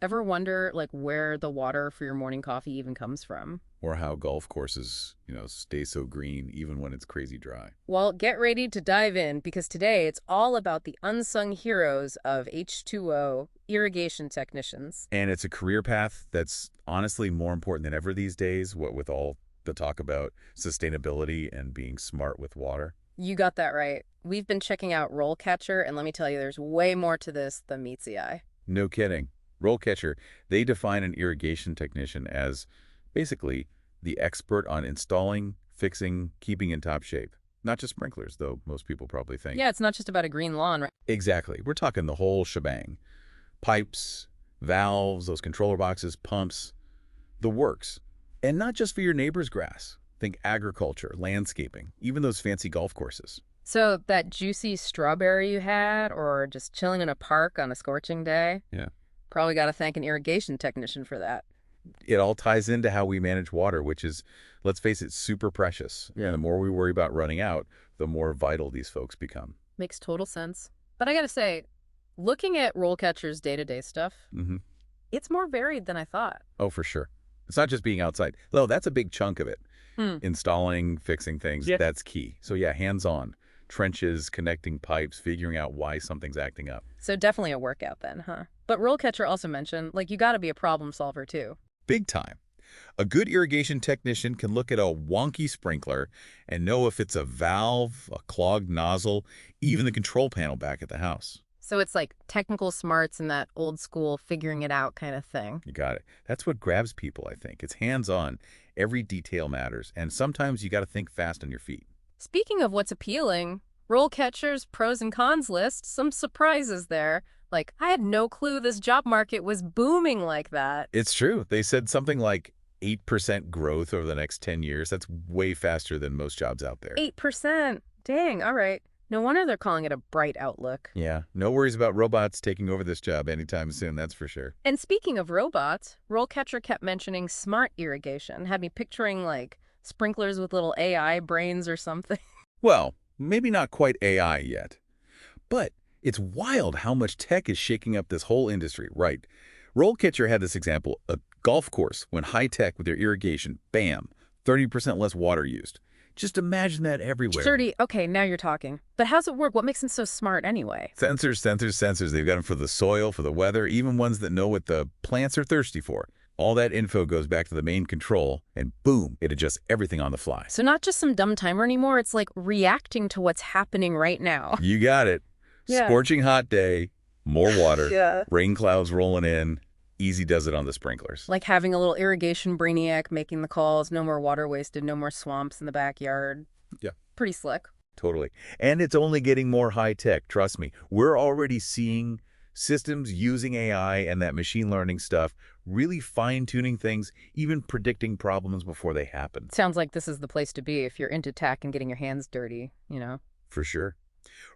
Ever wonder, like, where the water for your morning coffee even comes from? Or how golf courses, stay so green even when it's crazy dry. Well, get ready to dive in because today it's all about the unsung heroes of H2O, irrigation technicians. And it's a career path that's honestly more important than ever these days, what with all the talk about sustainability and being smart with water. You got that right. We've been checking out RoleCatcher, and let me tell you, there's way more to this than meets the eye. No kidding. RoleCatcher, they define an irrigation technician as basically the expert on installing, fixing, keeping in top shape. Not just sprinklers, though most people probably think. Yeah, it's not just about a green lawn, right? Exactly. We're talking the whole shebang. Pipes, valves, those controller boxes, pumps, the works. And not just for your neighbor's grass. Think agriculture, landscaping, even those fancy golf courses. So that juicy strawberry you had, or just chilling in a park on a scorching day, Yeah. probably got to thank an irrigation technician for that. It all ties into how we manage water, which is, let's face it, super precious. Yeah. And the more we worry about running out, the more vital these folks become. Makes total sense. But I got to say, looking at RoleCatcher's day-to-day stuff, it's more varied than I thought. Oh, for sure. It's not just being outside. Though that's a big chunk of it. Installing, fixing things, that's key. So yeah, hands-on. Trenches, connecting pipes, figuring out why something's acting up. So definitely a workout then, huh? But RoleCatcher also mentioned, like, you got to be a problem solver too. Big time. A good irrigation technician can look at a wonky sprinkler and know if it's a valve, a clogged nozzle, even the control panel back at the house. So it's like technical smarts and that old school figuring it out kind of thing. You got it. That's what grabs people, I think. It's hands-on. Every detail matters. And sometimes you got to think fast on your feet. Speaking of what's appealing, RoleCatcher's pros and cons list, some surprises there. Like, I had no clue this job market was booming like that. It's true. They said something like 8% growth over the next 10 years. That's way faster than most jobs out there. 8%. Dang, all right. No wonder they're calling it a bright outlook. Yeah, no worries about robots taking over this job anytime soon, that's for sure. And speaking of robots, RoleCatcher kept mentioning smart irrigation. Had me picturing, like, sprinklers with little AI brains or something. Well, maybe not quite AI yet. But it's wild how much tech is shaking up this whole industry, right? RoleCatcher had this example, a golf course went high-tech with their irrigation. Bam, 30% less water used. Just imagine that everywhere. 30, okay, now you're talking. But how's it work? What makes them so smart anyway? Sensors, sensors, sensors. They've got them for the soil, for the weather, even ones that know what the plants are thirsty for. All that info goes back to the main control, and boom, it adjusts everything on the fly. So not just some dumb timer anymore, it's like reacting to what's happening right now. You got it. Yeah. Scorching hot day, more water, Yeah. rain clouds rolling in. Easy does it on the sprinklers. Like having a little irrigation brainiac making the calls, no more water wasted, no more swamps in the backyard. Yeah. Pretty slick. Totally. And it's only getting more high-tech, trust me. We're already seeing systems using AI and that machine learning stuff, really fine-tuning things, even predicting problems before they happen. Sounds like this is the place to be if you're into tech and getting your hands dirty, you know? For sure.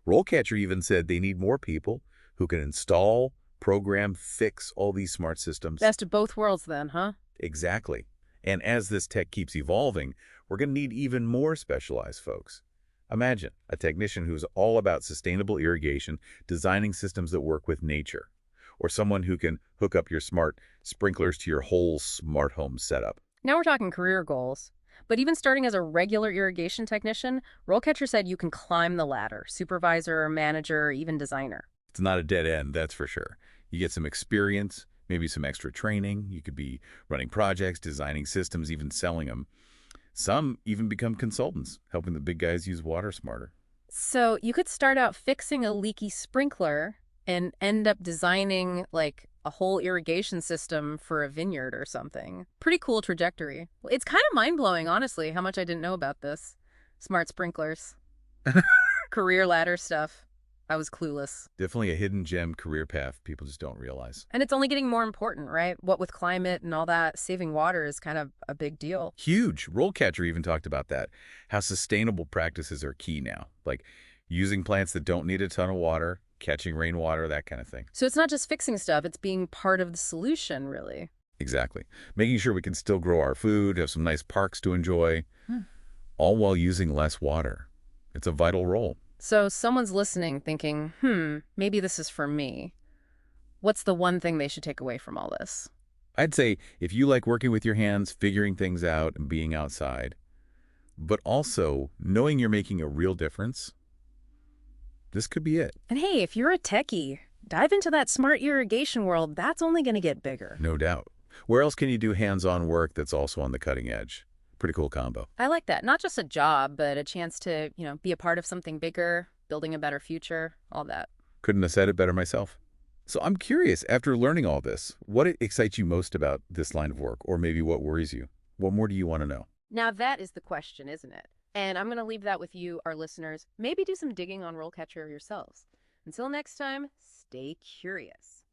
RoleCatcher even said they need more people who can install, program, fix all these smart systems. Best of both worlds then, huh? Exactly. And as this tech keeps evolving, we're going to need even more specialized folks. Imagine a technician who's all about sustainable irrigation, designing systems that work with nature, or someone who can hook up your smart sprinklers to your whole smart home setup. Now we're talking career goals. But even starting as a regular irrigation technician, RoleCatcher said you can climb the ladder, supervisor, manager, even designer. It's not a dead end, that's for sure. You get some experience, maybe some extra training. You could be running projects, designing systems, even selling them. Some even become consultants, helping the big guys use water smarter. So you could start out fixing a leaky sprinkler and end up designing, like, a whole irrigation system for a vineyard or something. Pretty cool trajectory. It's kind of mind-blowing, honestly, how much I didn't know about this. Smart sprinklers. Career ladder stuff. I was clueless. Definitely a hidden gem career path people just don't realize. And it's only getting more important, right? What with climate and all that, saving water is kind of a big deal. Huge. RoleCatcher even talked about that, how sustainable practices are key now, like using plants that don't need a ton of water, catching rainwater, that kind of thing. So it's not just fixing stuff, it's being part of the solution, really. Exactly. Making sure we can still grow our food, have some nice parks to enjoy, all while using less water. It's a vital role. So someone's listening thinking, maybe this is for me. What's the one thing they should take away from all this? I'd say if you like working with your hands, figuring things out, and being outside, but also knowing you're making a real difference, this could be it. And hey, if you're a techie, dive into that smart irrigation world. That's only going to get bigger. No doubt. Where else can you do hands-on work that's also on the cutting edge? Pretty cool combo. I like that. Not just a job, but a chance to, be a part of something bigger, building a better future, all that. Couldn't have said it better myself. So I'm curious, after learning all this, what excites you most about this line of work, or maybe what worries you? What more do you want to know? Now that is the question, isn't it? And I'm going to leave that with you, our listeners. Maybe do some digging on RoleCatcher yourselves. Until next time, stay curious.